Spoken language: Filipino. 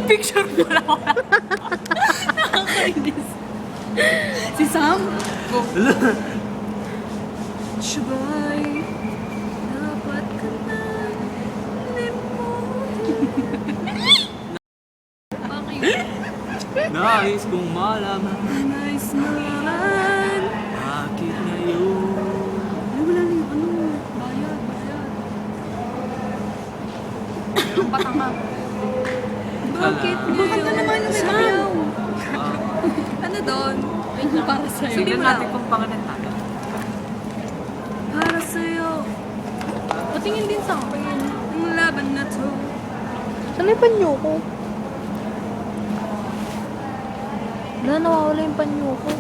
Picture mo lang wala. Nakakainis. Si Sam? Go. Shabay. Dapat ka na. Bakit? Nais kong malaman Nais malaman. bakit ngayon. Ay, wala na yung ano. Bayad. Ang patanga. Bakit Kala- ngayon? Bakit naman yung may kapiyaw? Ano doon? Wait na para sa'yo. Tignan natin kung pangalan tayo. Para sa'yo. Patingin din sa akin. Ang laban na to. Saan yung panyo ko? Wala, nawawala yung panyo ko.